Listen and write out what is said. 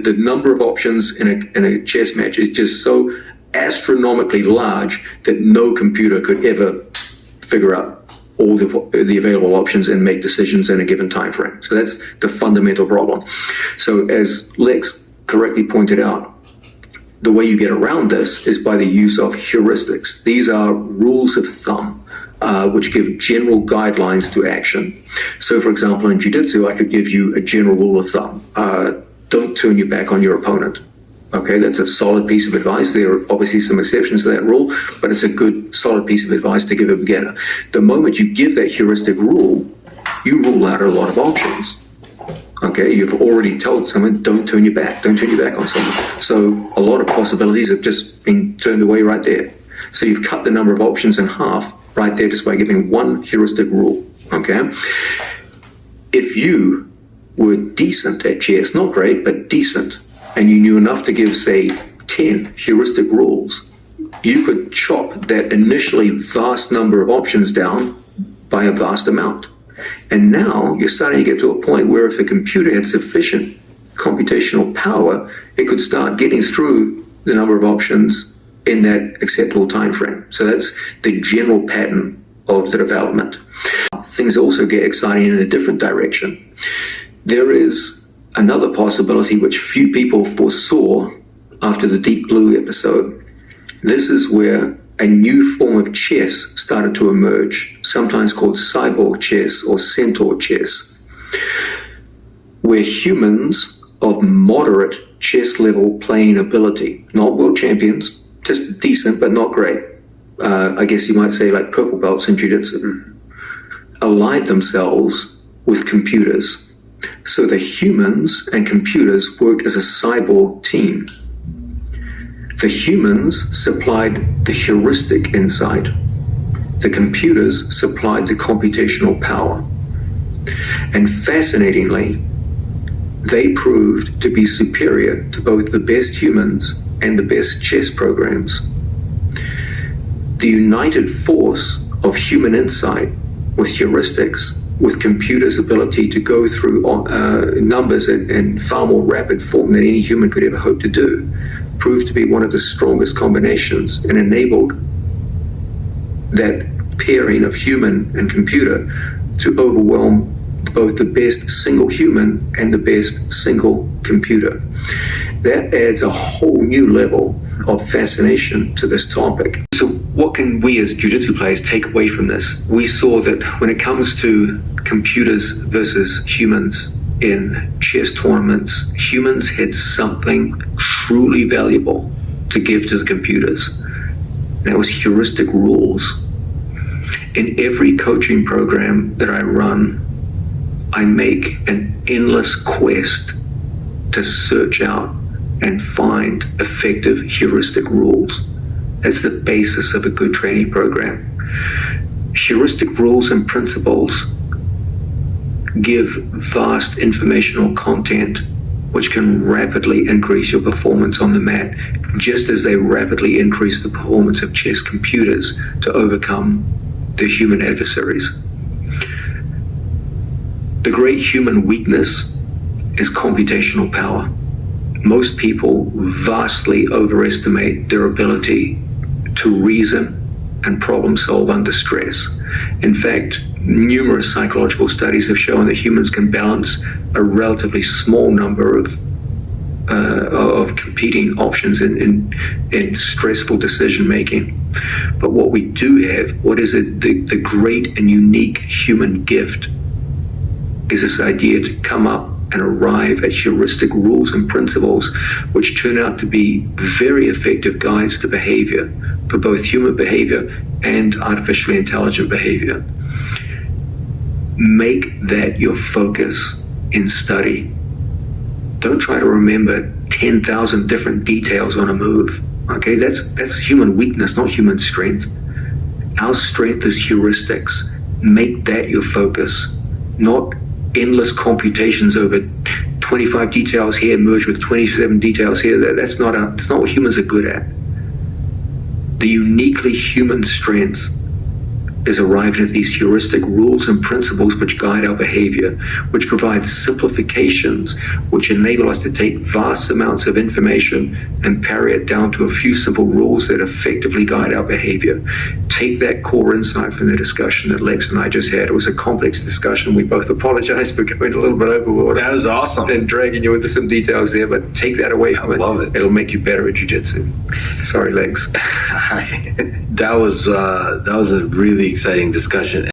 the number of options in a chess match is just so astronomically large that no computer could ever figure out all the available options and make decisions in a given time frame. So that's the fundamental problem. So as Lex correctly pointed out, the way you get around this is by the use of heuristics. These are rules of thumb, which give general guidelines to action. So for example, in jiu-jitsu, I could give you a general rule of thumb. Don't turn your back on your opponent. Okay, that's a solid piece of advice. There are obviously some exceptions to that rule, but it's a good, solid piece of advice to give a beginner. The moment you give that heuristic rule, you rule out a lot of options. Okay, you've already told someone, don't turn your back on someone. So a lot of possibilities have just been turned away right there. So you've cut the number of options in half right there just by giving one heuristic rule. Okay, if you were decent at chess, not great, but decent, and you knew enough to give, say, 10 heuristic rules, you could chop that initially vast number of options down by a vast amount. And now you're starting to get to a point where if a computer had sufficient computational power, it could start getting through the number of options in that acceptable time frame. So that's the general pattern of the development. Things also get exciting in a different direction. There is another possibility which few people foresaw after the Deep Blue episode. This is where a new form of chess started to emerge, sometimes called cyborg chess or centaur chess, where humans of moderate chess level playing ability, not world champions, just decent but not great, I guess you might say like purple belts in jiu-jitsu, allied themselves with computers. So the humans and computers worked as a cyborg team. The humans supplied the heuristic insight. The computers supplied the computational power. And fascinatingly, they proved to be superior to both the best humans and the best chess programs. The united force of human insight with heuristics, with computers' ability to go through numbers in far more rapid form than any human could ever hope to do, proved to be one of the strongest combinations and enabled that pairing of human and computer to overwhelm both the best single human and the best single computer. That adds a whole new level of fascination to this topic. So what can we as jiu-jitsu players take away from this? We saw that when it comes to computers versus humans in chess tournaments, humans had something truly valuable to give to the computers. That was heuristic rules. In every coaching program that I run, I make an endless quest to search out and find effective heuristic rules. That's the basis of a good training program. Heuristic rules and principles give vast informational content which can rapidly increase your performance on the mat, just as they rapidly increase the performance of chess computers to overcome their human adversaries. The great human weakness is computational power. Most people vastly overestimate their ability to reason and problem solve under stress. In fact, numerous psychological studies have shown that humans can balance a relatively small number of competing options in stressful decision making. But what we do have, what is the great and unique human gift, is this idea to come up and arrive at heuristic rules and principles which turn out to be very effective guides to behavior for both human behavior and artificially intelligent behavior. Make that your focus in study. Don't try to remember 10,000 different details on a move. Okay, that's human weakness, not human strength. Our strength is heuristics. Make that your focus, not endless computations over 25 details here merged with 27 details here. That's not what humans are good at. The uniquely human strength is arriving at these heuristic rules and principles which guide our behavior, which provide simplifications, which enable us to take vast amounts of information and pare it down to a few simple rules that effectively guide our behavior. Take that core insight from the discussion that Lex and I just had. It was a complex discussion. We both apologize for going a little bit overboard. That was awesome. And dragging you into some details there, but take that away from it. I love it. It'll make you better at jiu-jitsu. Sorry, Lex. That was a really exciting discussion.